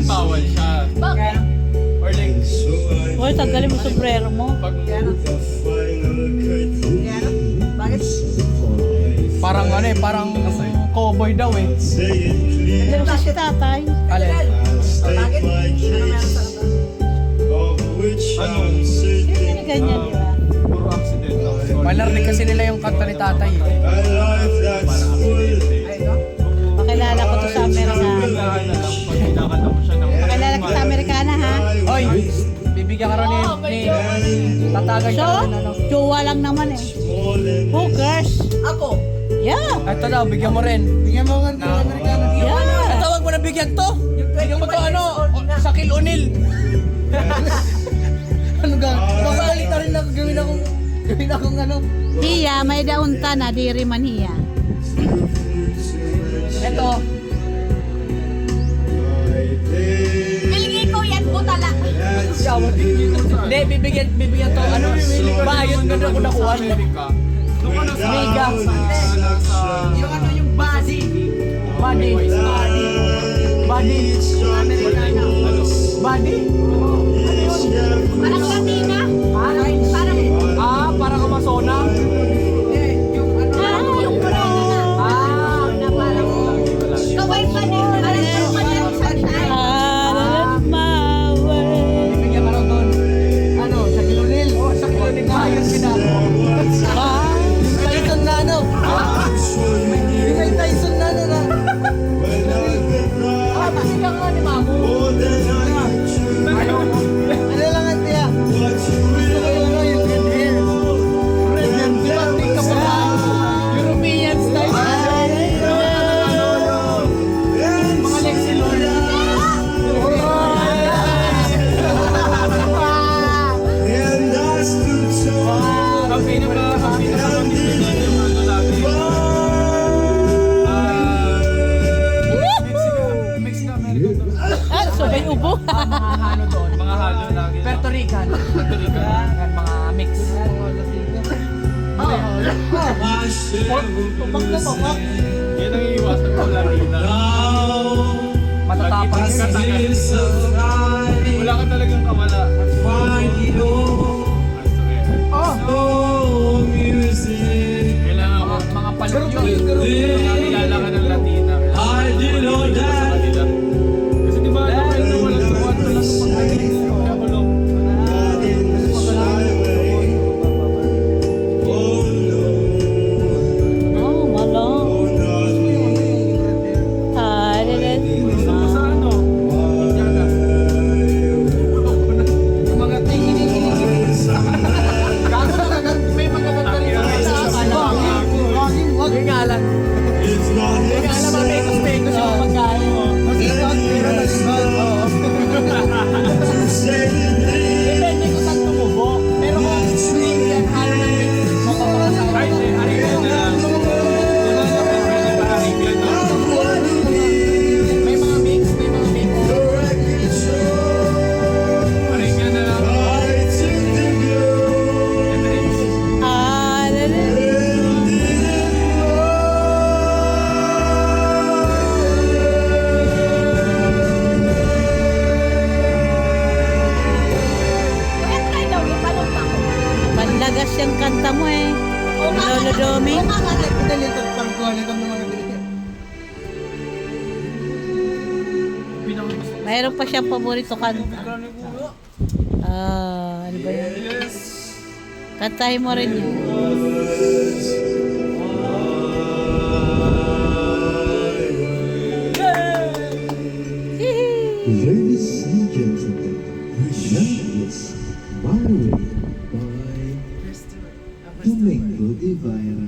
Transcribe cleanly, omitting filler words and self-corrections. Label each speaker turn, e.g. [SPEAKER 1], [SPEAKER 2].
[SPEAKER 1] bawal siya.
[SPEAKER 2] Bakit?
[SPEAKER 1] Or like,
[SPEAKER 3] Uy, tanggalin mo sombrero mo.
[SPEAKER 1] pag
[SPEAKER 2] Bakit?
[SPEAKER 1] parang ano eh, parang cowboy daw eh.
[SPEAKER 3] Hindi mo si tatay.
[SPEAKER 1] Alin?
[SPEAKER 2] Bakit? Ano meron sa kata?
[SPEAKER 1] Ano?
[SPEAKER 3] Hindi ganyan, di ba?
[SPEAKER 1] Puro accident lang. Malarnig kasi nila yung kanta ni tatay eh. Parang accident eh.
[SPEAKER 2] Ay, no?
[SPEAKER 3] Pakilala ko to sa Amerikana.
[SPEAKER 1] Pag kinakanta mo siya ng...
[SPEAKER 3] Pakilala ko sa Amerikana, ha?
[SPEAKER 1] Oy! Bibigyan ka rin ni tatagan
[SPEAKER 3] So,
[SPEAKER 1] ka rin ano.
[SPEAKER 3] jowa lang naman eh. Who cares?
[SPEAKER 2] Ako.
[SPEAKER 3] Yeah.
[SPEAKER 1] Ito daw, bigyan mo rin. Bigyan mo ng Amerikano.
[SPEAKER 3] Yeah.
[SPEAKER 1] Ito, wag mo na bigyan to. Bigyan mo to
[SPEAKER 2] 25
[SPEAKER 1] ano,
[SPEAKER 2] years old na.
[SPEAKER 1] Shaquille O'Neal. Ano ka? Baka alita rin na gawin akong ano.
[SPEAKER 3] Hiya, may daunta na, diri man hiya.
[SPEAKER 1] Ito.
[SPEAKER 2] Bilgi ko yan, butala.
[SPEAKER 1] Hindi, bibigyan to ano. Bayot ka na kung nakuha. Mega.
[SPEAKER 2] Yung ano, yung body.
[SPEAKER 1] Body. Body.
[SPEAKER 2] Amerikano.
[SPEAKER 1] Body.
[SPEAKER 2] Parang Latina.
[SPEAKER 1] Parang Amazona.
[SPEAKER 2] Yung ano, yung corona.
[SPEAKER 1] Na parang.
[SPEAKER 2] Kaway pa din. Parang yung kanyang sunshine.
[SPEAKER 3] Out of my way.
[SPEAKER 1] Bibigyan ka raw doon. Ano, Shaquille O'Neal. Shaquille O'Neal na ayos sila. Tyson na ano. May Tyson na ano na. Bibigyan ka ni Mamu. Ano lang ang tiya? Gusto ko yung ano, yung red hair. Red hair. Di ba, hindi ka pa European style. Mga Lexi Lord.
[SPEAKER 3] Ah, so may ubo.
[SPEAKER 1] Mga halo doon. Mga halo lagi. Puerto Rican. Puerto Rican. Mga mix. Tumak na tumak. Yan ang iiwasan ko Latina. Matatapang ka wala ka talagang kamala. Kailangan mga palok yun. Kilala ka ng Latina. Kasi di ba ano walang suwat lang sa pagkain. Kaya kulong.
[SPEAKER 3] Oh, malong.
[SPEAKER 1] Gusto mo sa ano? Indiana. Yung mga tingin. Gago na kagad. May mga kantarita. Huwag yung ngalan. Yung ngalan mga mekos-mekos yung pagkain mo. Mag-ikot. Pero nag-ikot. Oo. Depende kung saan tumubo. Pero kung hindi yan halo ng mix, mapapakasawa. Ay, Arabian na lang. May mga mix, may mga mix. Arabian na lang. Emirates.
[SPEAKER 2] Kaya try daw yung palong pa ko.
[SPEAKER 3] Panlagas yung kanta mo eh. Lolo Domi. Mayroon pa siyang paborito kanta. Ano ba yun? Kantahin mo rin yun. Hihi.
[SPEAKER 4] Ladies and gentlemen, now is My Way by Domingo de Vieira.